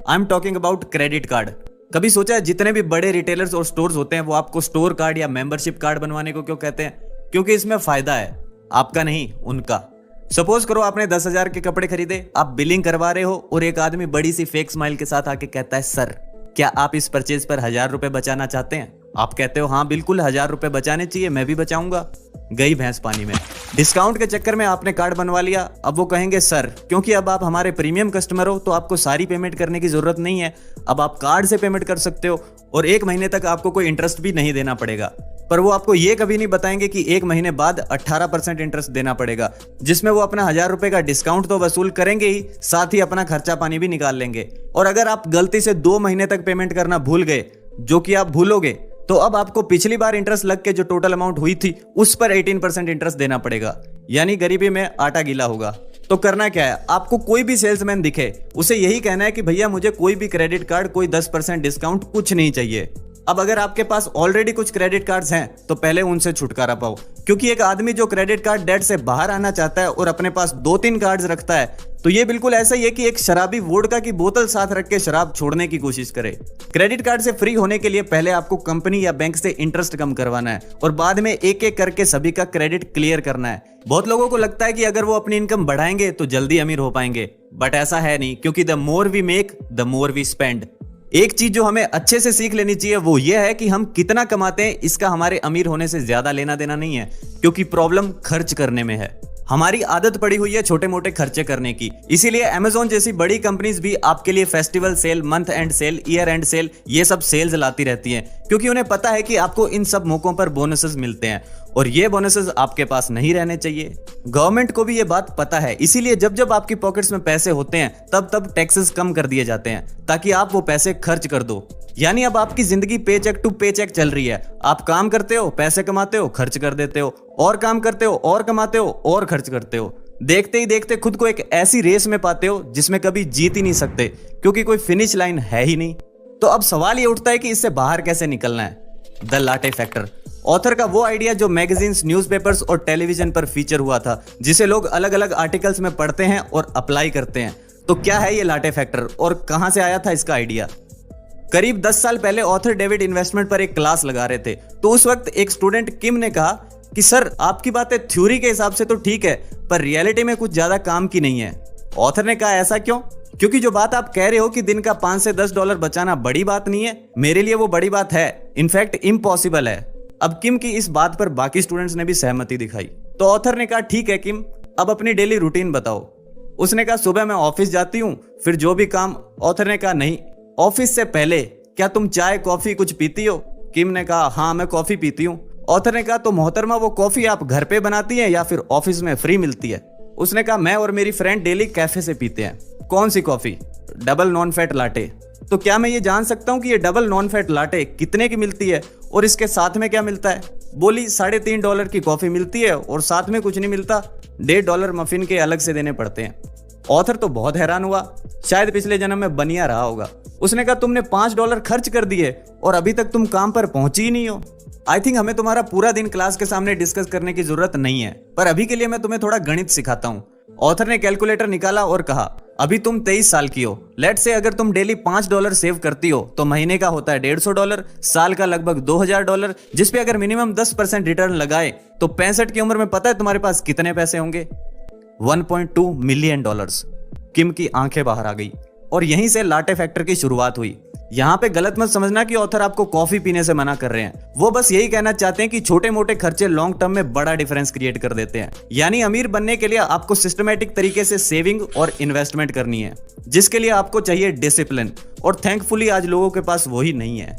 I am talking about credit card. कभी सोचा है जितने भी बड़े रिटेलर्स और स्टोर्स होते हैं वो आपको स्टोर कार्ड या मेंबरशिप कार्ड बनवाने को क्यों कहते हैं? क्योंकि इसमें फायदा है, आपका नहीं उनका। सपोज करो आपने 10,000 के कपड़े खरीदे, आप बिलिंग करवा रहे हो और एक आदमी बड़ी सी फेक स्माइल के साथ आके कहता है, सर क्या आप इस परचेज पर 1,000 रुपए बचाना चाहते हैं? आप कहते हो हाँ बिल्कुल 1,000 रुपए बचाने चाहिए, मैं भी बचाऊंगा। गई भैंस पानी में। डिस्काउंट के चक्कर में आपने कार्ड बनवा लिया। अब वो कहेंगे सर क्योंकि अब आप हमारे प्रीमियम कस्टमर हो तो आपको सारी पेमेंट करने की जरूरत नहीं है, अब आप कार्ड से पेमेंट कर सकते हो और 1 महीने तक आपको कोई इंटरेस्ट भी नहीं देना पड़ेगा। पर वो आपको ये कभी नहीं बताएंगे कि 1 महीने बाद 18% इंटरेस्ट देना पड़ेगा, जिसमें वो अपना 1,000 रुपए का डिस्काउंट तो वसूल करेंगे ही, साथ ही अपना खर्चा पानी भी निकाल लेंगे। और अगर आप गलती से 2 महीने तक पेमेंट करना भूल गए, जो कि आप भूलोगे, तो अब आपको पिछली बार इंटरेस्ट लग के जो टोटल अमाउंट हुई थी उस पर 18% इंटरेस्ट देना पड़ेगा, यानी गरीबी में आटा गीला होगा। तो करना क्या है, आपको कोई भी सेल्समैन दिखे उसे यही कहना है कि भैया मुझे कोई भी क्रेडिट कार्ड, कोई 10% डिस्काउंट कुछ नहीं चाहिए। अब अगर आपके पास ऑलरेडी कुछ क्रेडिट कार्ड्स हैं तो पहले उनसे छुटकारा पाओ, क्योंकि एक आदमी जो क्रेडिट कार्ड डेट से बाहर आना चाहता है और अपने पास 2-3 कार्ड्स रखता है तो ये बिल्कुल ऐसा ही है कि एक शराबी वोडका की बोतल साथ रख के शराब छोड़ने की कोशिश करे। क्रेडिट कार्ड से फ्री होने के लिए पहले आपको कंपनी या बैंक से इंटरेस्ट कम करवाना है और बाद में एक एक करके सभी का क्रेडिट क्लियर करना है। बहुत लोगों को लगता है कि अगर वो अपनी इनकम बढ़ाएंगे तो जल्दी अमीर हो पाएंगे, बट ऐसा है नहीं, क्योंकि the more we make the more we spend. एक चीज जो हमें अच्छे से सीख लेनी चाहिए वो ये है कि हम कितना कमाते हैं इसका हमारे अमीर होने से ज्यादा लेना देना नहीं है, क्योंकि प्रॉब्लम खर्च करने में है। हमारी आदत पड़ी हुई है छोटे मोटे खर्चे करने की, इसीलिए अमेज़न जैसी बड़ी कंपनीज भी आपके लिए festival sale, month end sale, year end sale, ये सब सेल्स लाती रहती हैं, क्योंकि उन्हें पता है कि आपको इन सब मौकों पर बोनसेस मिलते हैं और ये बोनसेस आपके पास नहीं रहने चाहिए। गवर्नमेंट को भी ये बात पता है, इसीलिए जब जब आपकी पॉकेट्स में पैसे होते हैं तब तब टैक्सेस कम कर दिए जाते हैं ताकि आप वो पैसे खर्च कर दो। यानी अब आपकी जिंदगी पे चेक टू पे चेक चल रही है। आप काम करते हो, पैसे कमाते हो, खर्च कर देते हो, और काम करते हो और कमाते हो और खर्च करते हो। देखते ही देखते खुद को एक ऐसी रेस में पाते हो जिसमें कभी जीत ही नहीं सकते, क्योंकि कोई फिनिश लाइन है ही नहीं। तो अब सवाल ये उठता है कि इससे बाहर कैसे निकलना है। द लाटे फैक्टर, ऑथर का वो आइडिया जो मैगजीन्स, न्यूज़पेपर्स और टेलीविजन पर फीचर हुआ था, जिसे लोग अलग अलग आर्टिकल्स में पढ़ते हैं और अप्लाई करते हैं। तो क्या है ये लाटे फैक्टर और कहां से आया था इसका आइडिया? करीब 10 साल पहले ऑथर डेविड इन्वेस्टमेंट पर एक क्लास लगा रहे थे, तो उस वक्त एक स्टूडेंट किम ने कहा कि सर आपकी बातें थ्योरी के हिसाब से तो ठीक है, पर रियलिटी में कुछ ज्यादा काम की नहीं है। ऑथर ने कहा ऐसा क्यों? क्योंकि जो बात आप कह रहे हो कि दिन का $5 से $10 बचाना बड़ी बात नहीं है, मेरे लिए वो बड़ी बात है, इनफैक्ट इम्पॉसिबल है। अब किम की इस बात पर बाकी स्टूडेंट्स ने भी सहमति दिखाई। तो ऑथर ने कहा ठीक है किम, अब अपनी डेली रूटीन बताओ। उसने कहा सुबह मैं ऑफिस जाती हूँ, फिर जो भी काम। ऑथर ने कहा नहीं, ऑफिस से पहले क्या तुम चाय कॉफी कुछ पीती हो? किम ने कहा हाँ मैं कॉफी पीती हूँ। ऑथर ने कहा तो मोहतरमा वो कॉफी आप घर पे बनाती हैं या फिर ऑफिस में फ्री मिलती है? उसने कहा मैं और मेरी फ्रेंड डेली कैफे से पीते हैं। कौन सी coffee? Double non fat latte. तो क्या मैं ये जान सकता हूँ कि ये डबल नॉन फैट लाटे कितने की मिलती है और इसके साथ में क्या मिलता है? बोली $3.5 की कॉफी मिलती है और साथ में कुछ नहीं मिलता, $1.5 मफिन के अलग से देने पड़ते हैं। ऑथर तो बहुत हैरान हुआ, शायद पिछले जन्म में बनिया रहा होगा। उसने कहा तुमने $5 खर्च कर दिए और अभी तक तुम काम पर पहुंची ही नहीं हो। आई थिंक हमें तुम्हारा पूरा दिन क्लास के सामने डिस्कस करने की जरूरत नहीं है, पर अभी के लिए मैं तुम्हें थोड़ा गणित सिखाता हूँ। ऑथर ने कैलकुलेटर निकाला और कहा अभी तुम 23 साल की हो, लेट्स से अगर तुम डेली $5 सेव करती हो तो महीने का होता है $150, साल का लगभग $2,000, जिसपे अगर मिनिमम 10% रिटर्न लगाए तो 65 की उम्र में पता है तुम्हारे पास कितने पैसे होंगे? $1.2 मिलियन। किम की आंखें बाहर आ गई और यहीं से लाटे फैक्टर की शुरुआत हुई। यहाँ पे गलत मत समझना कि ऑथर आपको कॉफी पीने से मना कर रहे हैं, वो बस यही कहना चाहते हैं कि छोटे मोटे खर्चे लॉन्ग टर्म में बड़ा डिफरेंस क्रिएट कर देते हैं। यानी अमीर बनने के लिए आपको सिस्टमैटिक तरीके से सेविंग और इन्वेस्टमेंट करनी है, जिसके लिए आपको चाहिए डिसिप्लिन, और थैंकफुली आज लोगों के पास वही नहीं है।